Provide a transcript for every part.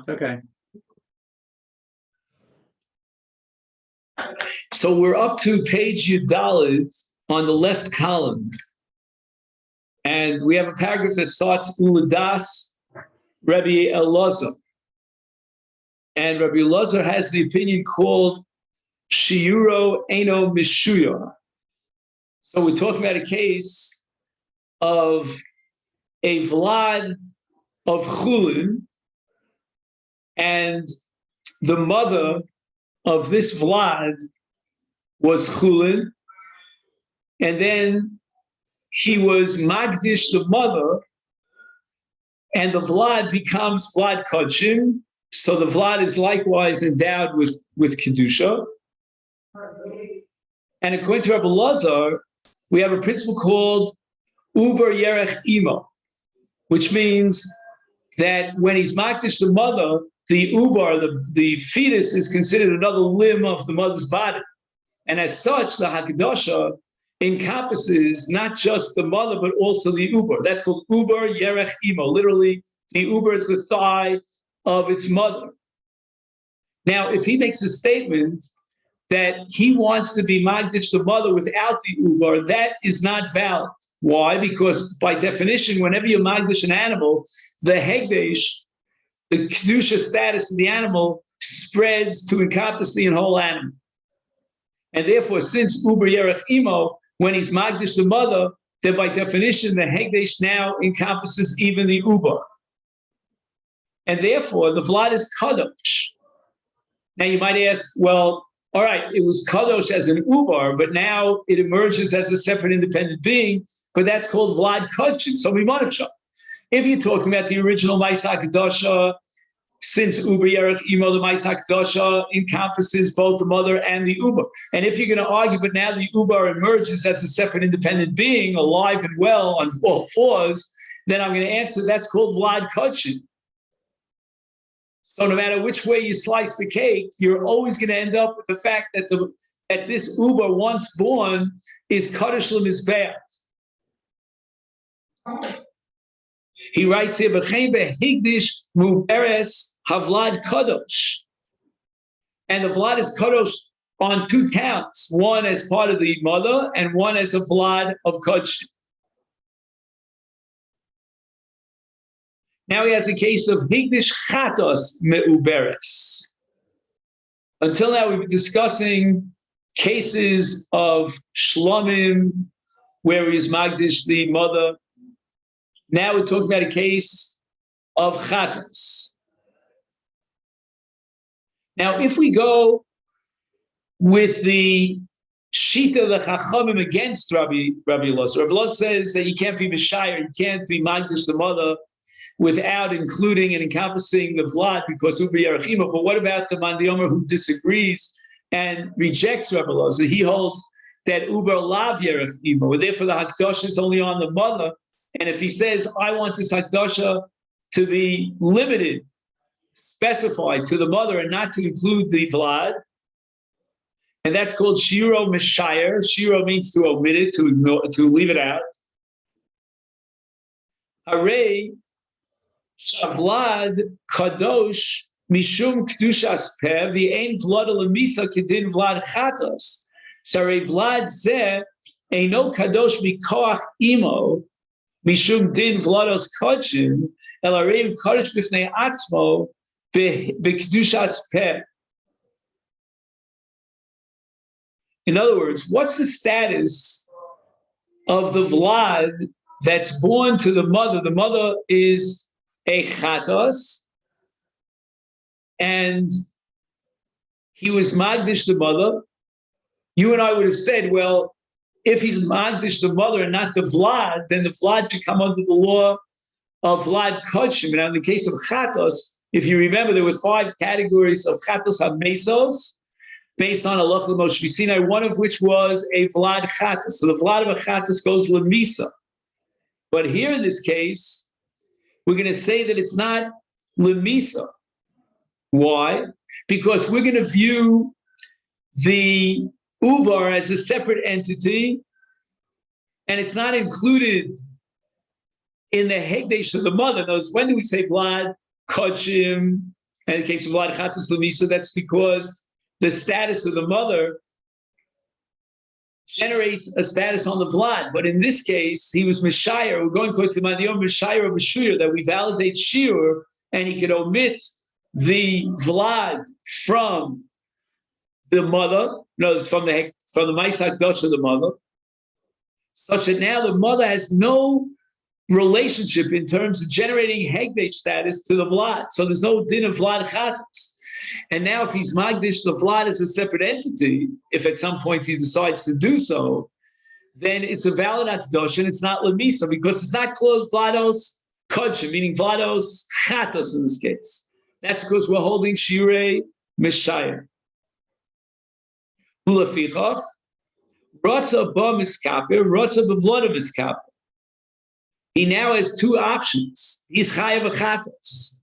Okay. So we're up to page Yudalid on the left column. And we have a paragraph that starts Uladas Rabbi Elazar. And Rabbi Elazar has the opinion called Shiuro Eno Mishuya. So we're talking about a case of a Vlad of Chulin, and the mother of this Vlad was Chulin, and then he was Magdish the mother, and the Vlad becomes Vlad Kodshim. So the Vlad is likewise endowed with Kedusha. And according to Rabbi Elazar, we have a principle called Uber Yerech Imo, which means that when he's Magdish the mother, the Uber, the fetus, is considered another limb of the mother's body. And as such, the Hakadasha encompasses not just the mother, but also the Uber. That's called Uber Yerech Imo. Literally, the Uber is the thigh of its mother. Now, if he makes a statement that he wants to be Magdish the mother without the Uber, that is not valid. Why? Because by definition, whenever you Magdish an animal, the Hegdesh, the Kedusha status of the animal, spreads to encompass the whole animal. And therefore, since Uber Yerech Imo, when he's Magdish the mother, then by definition, the Hegdesh now encompasses even the Uber. And therefore, the Vlad is Kadosh. Now you might ask, well, all right, it was Kadosh as an Uber, but now it emerges as a separate independent being, but that's called Vlad Kodshim. So we might have shown. If you're talking about the original Ma'aseh HaKadoshah, since Uber Yerech Imo, the Ma'aseh HaKadoshah encompasses both the mother and the Uber. And if you're going to argue, but now the Uber emerges as a separate independent being, alive and well on all fours, then I'm going to answer that's called Vlad Kodshim. So no matter which way you slice the cake, you're always going to end up with the fact that that this Uber, once born, is Kadosh L'Mizbeach. He writes here, "V'chein behigdish muberes havlad kadosh," and the Vlad is kadosh on two counts: one as part of the mother, and one as a Vlad of Kodshim. Now he has a case of higdish chatos meuberes. Until now, we've been discussing cases of shlomim, where he is magdish the mother. Now we're talking about a case of chatos. Now, if we go with the shita of the chachamim against Rabbi Elazar, Rabbi Elazar says that you can't be mishayir, you can't be magdish the mother without including and encompassing the Vlad because Uber Yerech Imo. But what about the Mandiomer who disagrees and rejects Rabbi Elazar? He holds that Uber Lav Yerech Imo, and therefore the Hakdasha is only on the mother. And if he says, I want this Hakdasha to be limited, specified to the mother and not to include the Vlad, and that's called Shiro Mishayir. Shiro means to omit it, to ignore, to leave it out. Hare Shavlad Kadosh Mishum Kedushas Peh V'Ein Vlad Lemisa Kedin Vlad Chatos Share Vlad Zeh Eino Kadosh Mikoach Imo Mishum Din Vlados Kodshim El Areim Kodesh B'Fnei Atzmo B'Kedushas Peh. In other words, what's the status of the Vlad that's born to the mother? The mother is a chatos, and he was magdish the mother. You and I would have said, well, if he's magdish the mother and not the Vlad, then the Vlad should come under the law of Vlad Kodshim. And in the case of chatos, if you remember, there were 5 categories of chatos ha-mesos, based on Halacha Moshe Sinai, one of which was a Vlad chatos. So the Vlad of a chatos goes lemisa. But here in this case, we're going to say that it's not lemisa. Why? Because we're going to view the ubar as a separate entity, and it's not included in the hegdesh of the mother. Notice, when do we say Vlad Kodshim? And in the case of Vlad Chatas Lamisa, that's because the status of the mother generates a status on the Vlad. But in this case, he was Meshayar. We're going to the Maniyom Meshayar of Meshuyar, that we validate Shiur, and he could omit the Vlad from the mother, no, it's from the Maisak Dutch of the mother, such that now the mother has no relationship in terms of generating Hegdesh status to the Vlad. So there's no din of Vlad Chatas. And now if he's Magdish the Vlad as a separate entity, if at some point he decides to do so, then it's a valid Akdosh and it's not Lamisa, because it's not called Vlados Kodshim, meaning Vlados Chatos in this case. That's because we're holding Shirei Meshayar. Ulafichov, Rotza ba miskaper, Rotza b'vlada miskaper. He now has two options. He's chayav achatos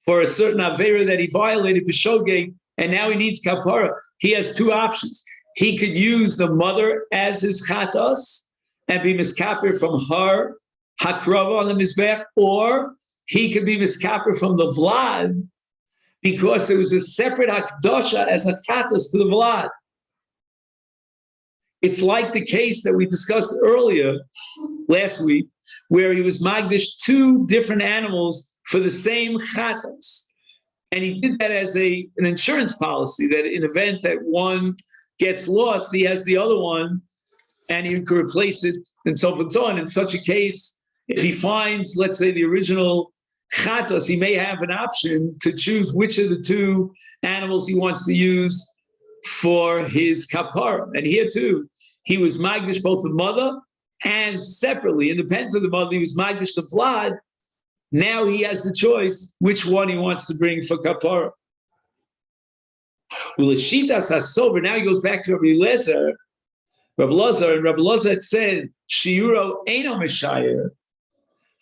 for a certain avera that he violated b'shogeg, and now he needs kapara. He has two options. He could use the mother as his chatos and be miskaper from her hakrava on the mizbech, or he could be miskaper from the vlad because there was a separate hakdosha as a chatos to the vlad. It's like the case that we discussed earlier last week, where he was magdish two different animals for the same chatas. And he did that as an insurance policy, that in event that one gets lost, he has the other one and he could replace it and so forth and so on. In such a case, if he finds, let's say, the original chatas, he may have an option to choose which of the two animals he wants to use for his kapara. And here too, he was magdish both the mother and separately, independent of the mother, he was magdish the vlad. Now he has the choice which one he wants to bring for kapara. Now he goes back to Rabbi Eliezer. Rabbi Eliezer had said, Shiuro Eino Meshayer,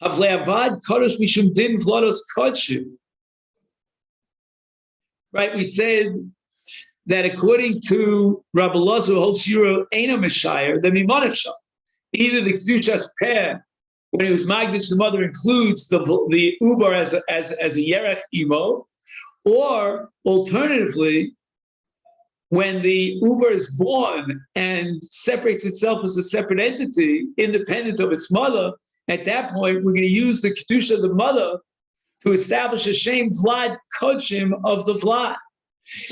Havleavad Kodesh Mishum Din Vlodos Kodshim. Right, we said that according to Rabbi Eliezer, who holds Shiuro Eino Meshayer, the Mimonefshah, either the Kedushas Peh, when it was Magdish, the mother includes the Ubar as a Yerech Imo, or alternatively, when the Uber is born and separates itself as a separate entity, independent of its mother, at that point, we're going to use the Kedusha of the mother to establish a Shem Vlad Kodshim of the Vlad.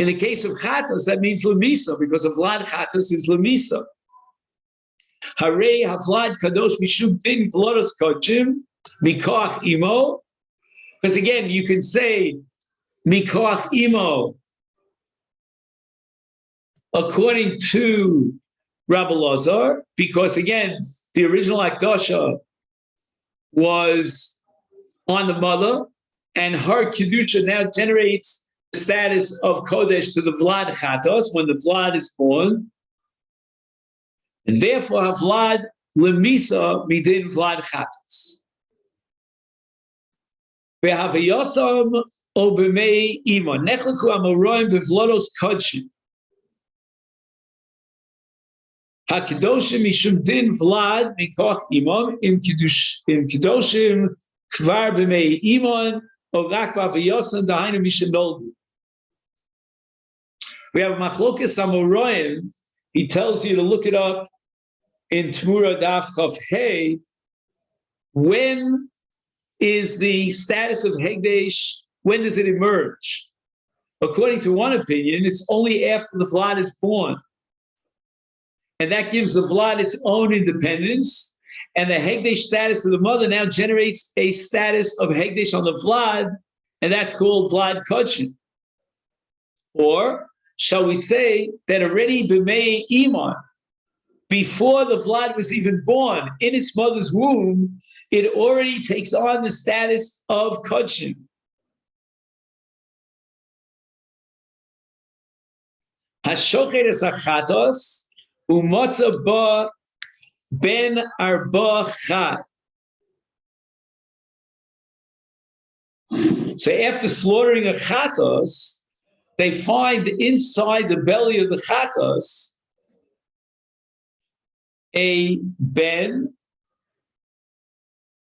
In the case of Chatos, that means Lamisa, because of Vlad Chatos is Lamisa. Harei HaVlad Kadosh Mishum Din Vlodos Kodshim Mikoach Imo. Because again, you can say Mikoach Imo according to Rabbi Elazar, because again, the original Akdosha was on the mother, and her Kedusha now generates the status of Kodesh to the Vlad Chatos when the Vlad is born. And therefore, Vlad Lemisa Midin Vlad Chatos. We have a Yosam Obemei Ima, Nechleku Amoroim Bevlodos Kodshim. HaKedoshim Mishum Din Vlad Mikoch Imam Im Kedoshim Kvar B'mei Imon Orak Vavayosam Dahainu Mishum Noldu. We have Machlokes Amoroim. He tells you to look it up in Tmura Daf Chav Hey. When is the status of Hegdesh? When does it emerge? According to one opinion, it's only after the Vlad is born. And that gives the Vlad its own independence. And the Hegdesh status of the mother now generates a status of Hegdesh on the Vlad, and that's called Vlad Kodshim. Or shall we say that already B'mei Iman, before the Vlad was even born, in its mother's womb, it already takes on the status of Kodshim. Hashochet es achatos, Umotza ba ben arba chad. So after slaughtering a chatos, they find inside the belly of the chatos a ben,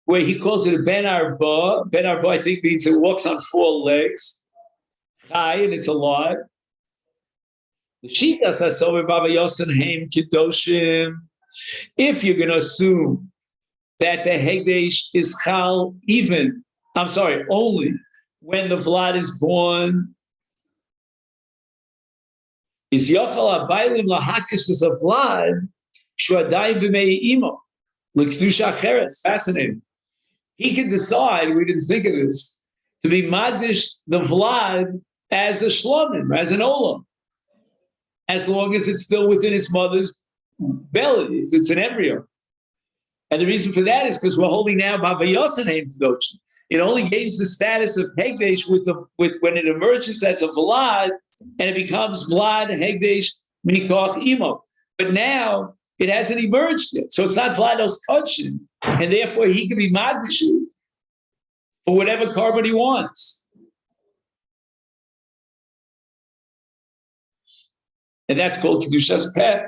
where he calls it a ben arba. Ben arba, I think, means it walks on four legs. chai, and it's alive. The shitas hasover bava yosan heim kedoshim. If you're going to assume that the hegdesh is chal only when the vlad is born, is yochal abaylim lahakishus of vlad shuadai b'mei imo l'kedusha acheres. Fascinating. He can decide, we didn't think of this, to be magdish the vlad as a shlomim, as an olam, as long as it's still within its mother's belly, it's an embryo. And the reason for that is because we're holding now Bavayosan Haim Kedoshim. It only gains the status of Hegdesh with when it emerges as a Vlad, and it becomes Vlad Hegdesh Mikoch Imo. But now it hasn't emerged yet. So it's not Vlados Kodshim, and therefore he can be Magdashim for whatever carbon he wants. And that's called Kedushas Peh.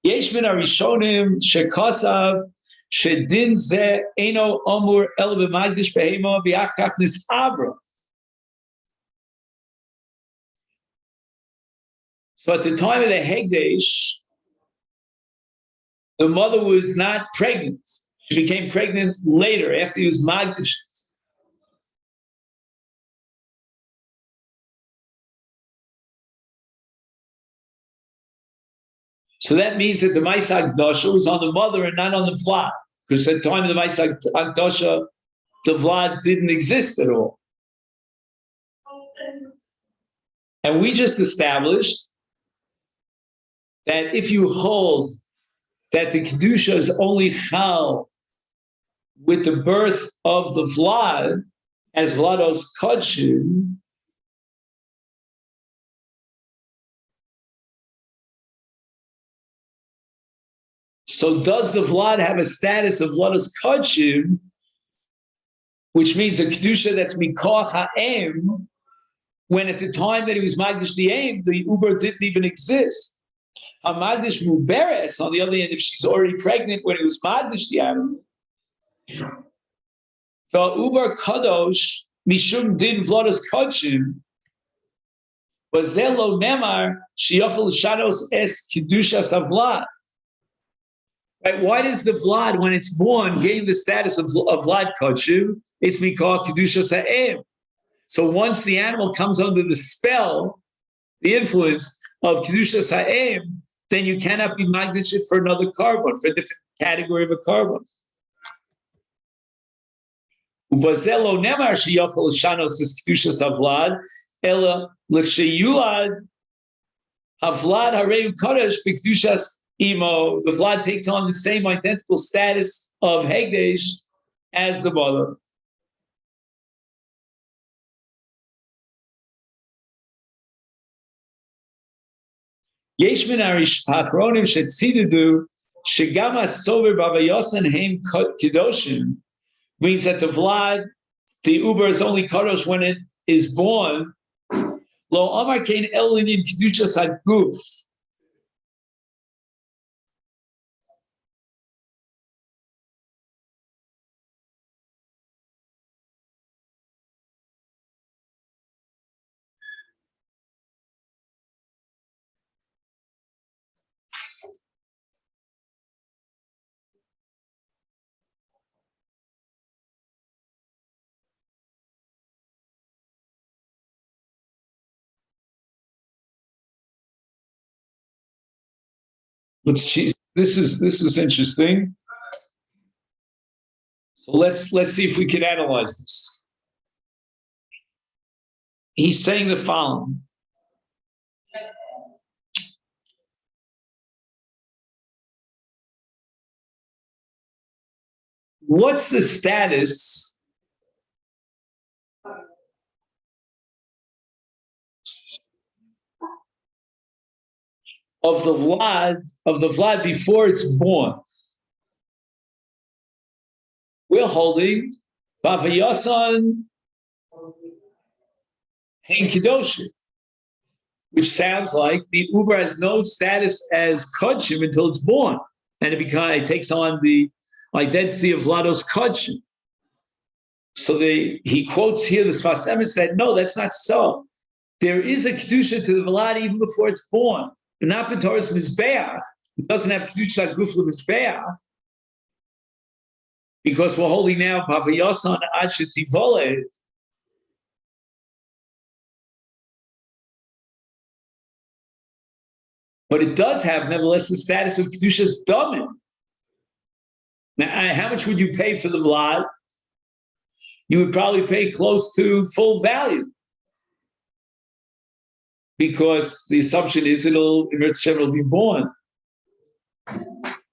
Yesh min harishonim shekosav shedin ze eno omur el b'magdish behema v'ach kach nisabra. So at the time of the Hegdesh, the mother was not pregnant. She became pregnant later, after he was magdish. So that means that the Ma'aseh Hakdasha was on the mother and not on the Vlad. Because at the time of the Ma'aseh Hakdasha, the Vlad didn't exist at all. And we just established that if you hold that the Kedusha is only chal with the birth of the Vlad, as Vlados Kodshim, so does the Vlad have a status of Vlados Kodshim, which means a Kedusha that's Mikoch HaEm, when at the time that he was Magdish the Aim, the Uber didn't even exist. Magdish Muberes, on the other hand, if she's already pregnant when he was Magdish the Aim, the Uber Kadosh, Mishum Din Vlados Kodshim, was Zelo Nemar, Shiyochel Shados Es Kedusha Savlad. Right? Why does the Vlad, when it's born, gain the status of Vlad Kodshim? It's Mikah Kedusha Sa'em. So once the animal comes under the spell, the influence of Kedusha Sa'em, then you cannot be magdish for another carbon, for a different category of a carbon. Ubazelo nemar sheyachol shanos es Kedusha Savlad, ela l'sheyulad havlad harei kodesh b'Kedushas Imo. The Vlad takes on the same identical status of Hegdesh as the mother. Yesh min hachronim shetzidudu shegam hasover bavayosan heim kedoshim means that the Vlad, the Uber is only kadosh when it is born. Lo amar kein elinin kedushas haguf. This is interesting. So let's see if we can analyze this. He's saying the following. What's the status of the Vlad before it's born? We're holding Bavayasan Hein Kedoshim, which sounds like the Uber has no status as Kodshim until it's born, and it takes on the identity of Vlados Kodshim. So he quotes here the Sfas Emes said, no, that's not so. There is a kedusha to the vlad even before it's born, but not b'toras mizbeach. It doesn't have kedusha guf l'mizbeach because we're holding now pavayasan ad shetivole. But it does have, nevertheless, the status of kedusha's damin. Now, how much would you pay for the vlad? You would probably pay close to full value, because the assumption is it'll be born.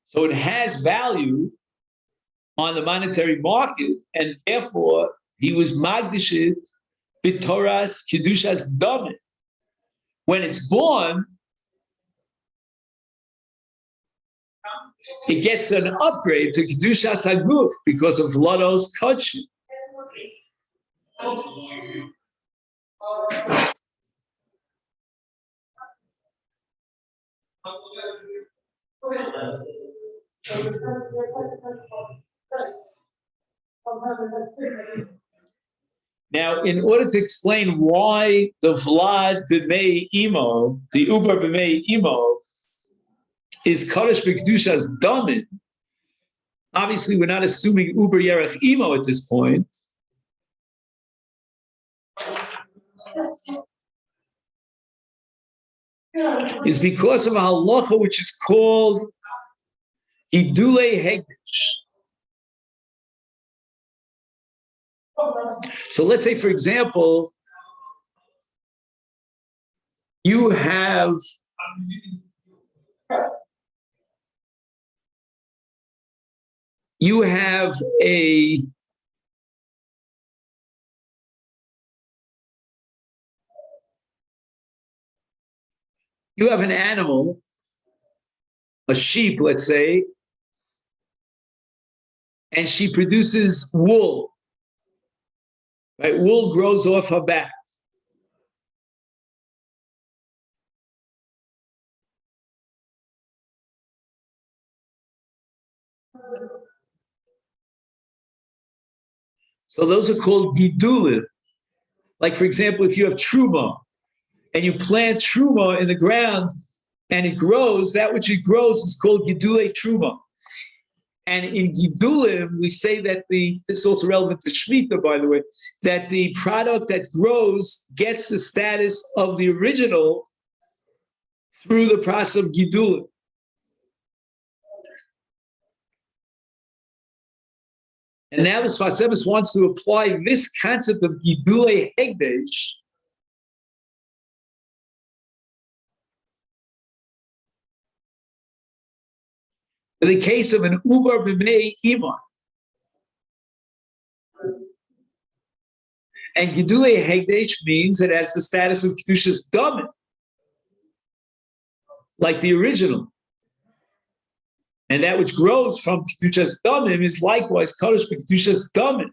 So it has value on the monetary market, and therefore he was magdishit b'toras kedushas damin. When it's born, it gets an upgrade to kedushas haguf because of Lodo's Kodshim. Now, in order to explain why the Vlad b'mei imo, the Uber b'mei imo, is Kaddish b'Kedusha's damin, obviously we're not assuming Uber Yerech imo at this point. Is because of a halacha which is called Gidulei Hegdish. So let's say, for example, you have a an animal, a sheep, let's say, and she produces wool. Right? Wool grows off her back. So those are called gidulim. Like, for example, if you have truma and you plant truma in the ground and it grows, that which it grows is called gidulei truma. And in gidulim, we say that this is also relevant to Shemitah, by the way, that the product that grows gets the status of the original through the process of gidulim. And now the Sfas Emes wants to apply this concept of gidulei hegdesh in the case of an uber b'mei iman. And gidulei hegdesh means it has the status of kedusha's damin, like the original. And that which grows from kedusha's damin is likewise kaddish b'kedusha's damin.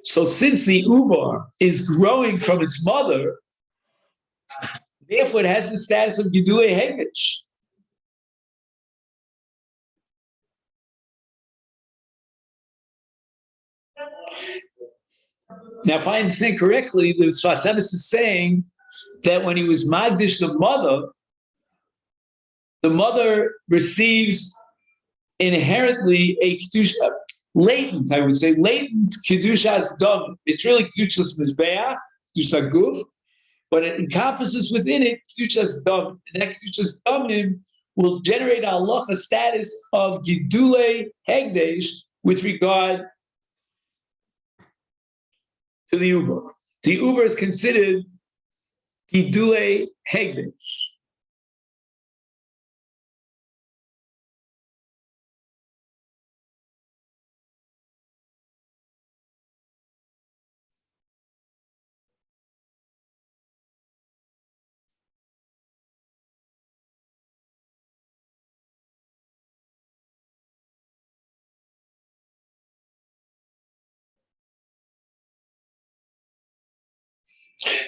So since the uber is growing from its mother, therefore it has the status of gidulei hegdesh. Now, if I understand correctly, the Sfas Emes is saying that when he was magdish the mother receives inherently a kedusha, latent kedushas dam. It's really kedushas mizbeach, kedusha guf, but it encompasses within it kedushas dam, and that kedushas damim will generate a halacha status of gidulei hegdesh with regard to the uber. The uber is considered gidulei hegdesh.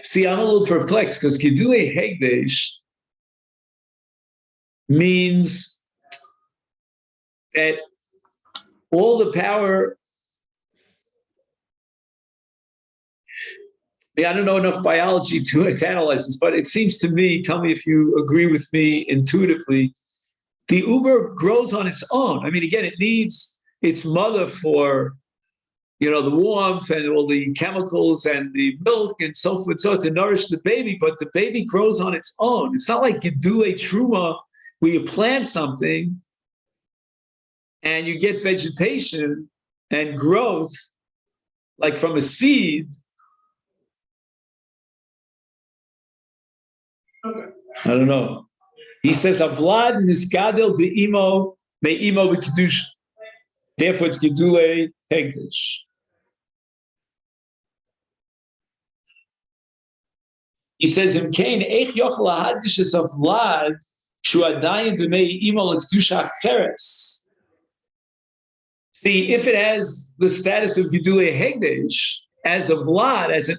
See, I'm a little perplexed because Gidulei Hegdesh means that all the power. I don't know enough biology to analyze this, but it seems to me, tell me if you agree with me intuitively, the uber grows on its own. I mean, again, it needs its mother for, the warmth and all the chemicals and the milk and so forth, so to nourish the baby, but the baby grows on its own. It's not like gedule truma, where you plant something and you get vegetation and growth, like from a seed. I don't know. He says, "Avlad nisgadel beimo meimo v'kedusha." Therefore, it's gedule hegdish. He says, "Im kain eich yochel lahadgish es avlad shu adayin b'mei imo l'kedusha acheres." See, if it has the status of gedule hegdish as a vlad, as an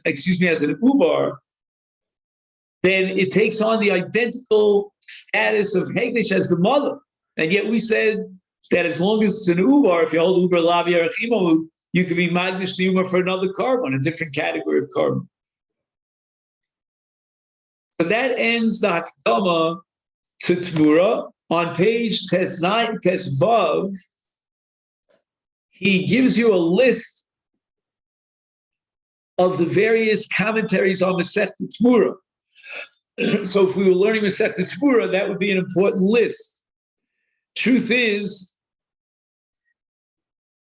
ubar, then it takes on the identical status of hegdish as the mother. And yet we said that as long as it's an ubar, if you hold ubar lav yarachimo, you can be magdish the ubar for another carbon, a different category of carbon. So that ends the Hakdama to Tmura. On page Tesvav, he gives you a list of the various commentaries on Masechta Tmura. So if we were learning Masechta Tmura, that would be an important list. Truth is,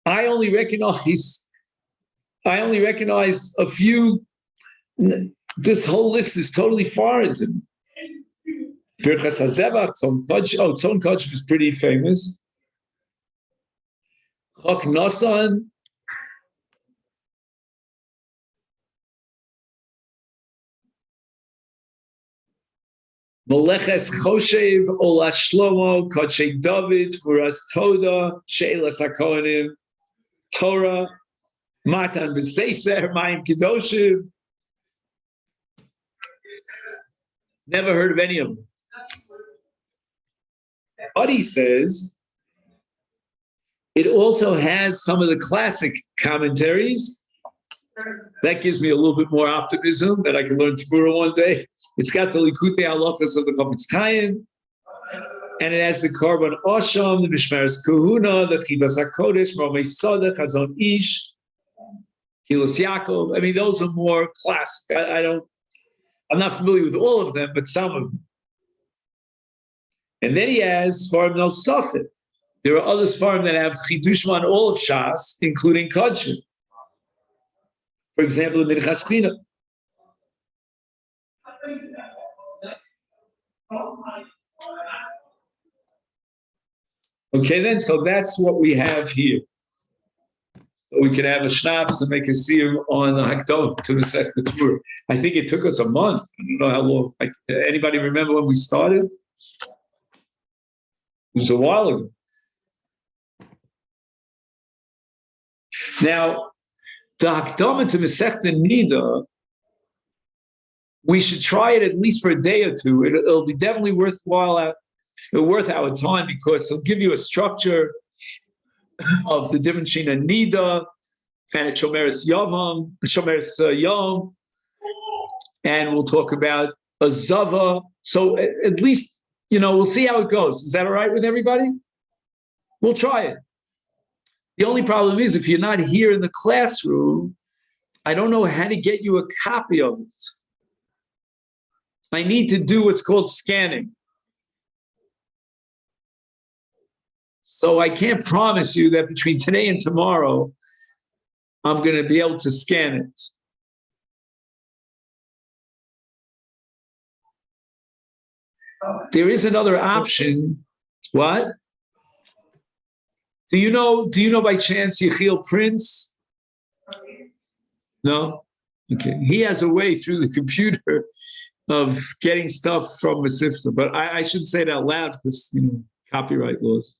I only recognize a few. This whole list is totally foreign to me. Birchas HaZevach, Tzon Kodshim is pretty famous. Chok Nosan, Meleches Choshev, Ola Shlomo, Kodshei David, Muras Toda, Sheilas HaKohanim, Torah, Matan B'Seiser, Mayim Kedoshim. Never heard of any of them. But he says it also has some of the classic commentaries. That gives me a little bit more optimism that I can learn Tmura one day. It's got the Likutei Halachos of the Chofetz Chaim, and it has the Korban Osham, the Mishmeres Kahuna, the Chivas HaKodesh, Romei Soda, Chazon Ish, Kilos Yaakov. I mean, those are more classic. I'm not familiar with all of them, but some of them. And then he has Sfarim no Sofit. There are other Sfarim that have Chidushma on all of Shas, including Kodshim. For example, the Minchas China. Okay, then, so that's what we have here. So we can have a schnapps and make a siyum on the Hakdama to the Masechta Tmura. I think it took us a month. I don't know how long. Anybody remember when we started? It was a while ago. Now, the Hakdama to Masechta Nida, we should try it at least for a day or two. It'll be definitely worth our time, because it'll give you a structure of the different Shina Nida and a Shomeres Yom, and we'll talk about a Zava. So at least, we'll see how it goes. Is that all right with everybody? We'll try it. The only problem is, if you're not here in the classroom, I don't know how to get you a copy of it. I need to do what's called scanning. So I can't promise you that between today and tomorrow, I'm going to be able to scan it. There is another option. What? Do you know by chance Yechiel Prince? No? Okay. He has a way through the computer of getting stuff from Masifta, but I shouldn't say it out loud because, copyright laws.